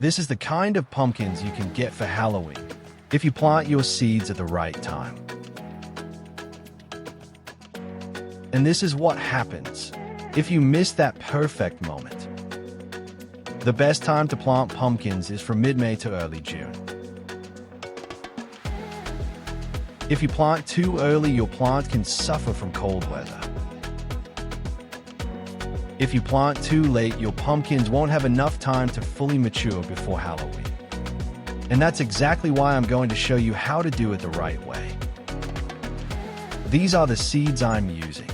This is the kind of pumpkins you can get for Halloween if you plant your seeds at the right time. And this is what happens if you miss that perfect moment. The best time to plant pumpkins is from mid-May to early June. If you plant too early, your plant can suffer from cold weather. If you plant too late, your pumpkins won't have enough time to fully mature before Halloween. And that's exactly why I'm going to show you how to do it the right way. These are the seeds I'm using,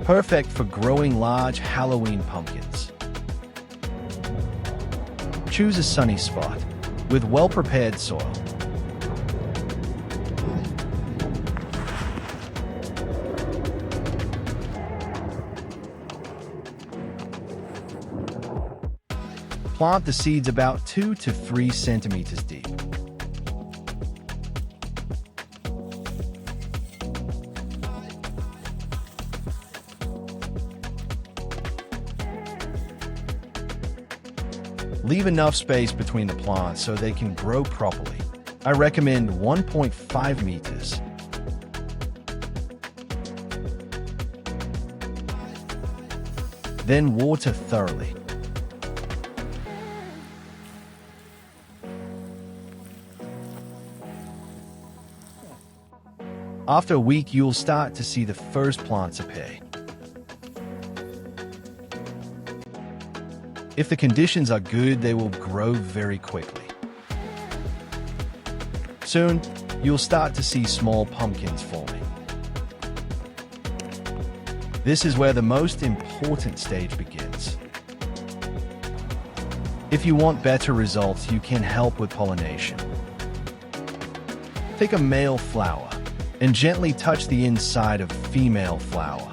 perfect for growing large Halloween pumpkins. Choose a sunny spot with well-prepared soil. Plant the seeds about 2 to 3 centimeters deep. Leave enough space between the plants so they can grow properly. I recommend 1.5 meters. Then water thoroughly. After a week, you'll start to see the first plants appear. If the conditions are good, they will grow very quickly. Soon, you'll start to see small pumpkins forming. This is where the most important stage begins. If you want better results, you can help with pollination. Take a male flower and gently touch the inside of female flower.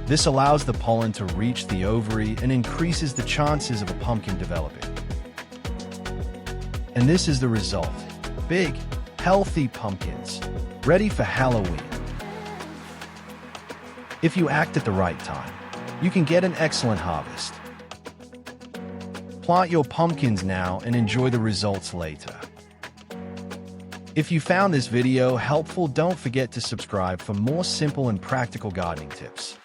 This allows the pollen to reach the ovary and increases the chances of a pumpkin developing. And this is the result. Big, healthy pumpkins, ready for Halloween. If you act at the right time, you can get an excellent harvest. Plant your pumpkins now and enjoy the results later. If you found this video helpful, don't forget to subscribe for more simple and practical gardening tips.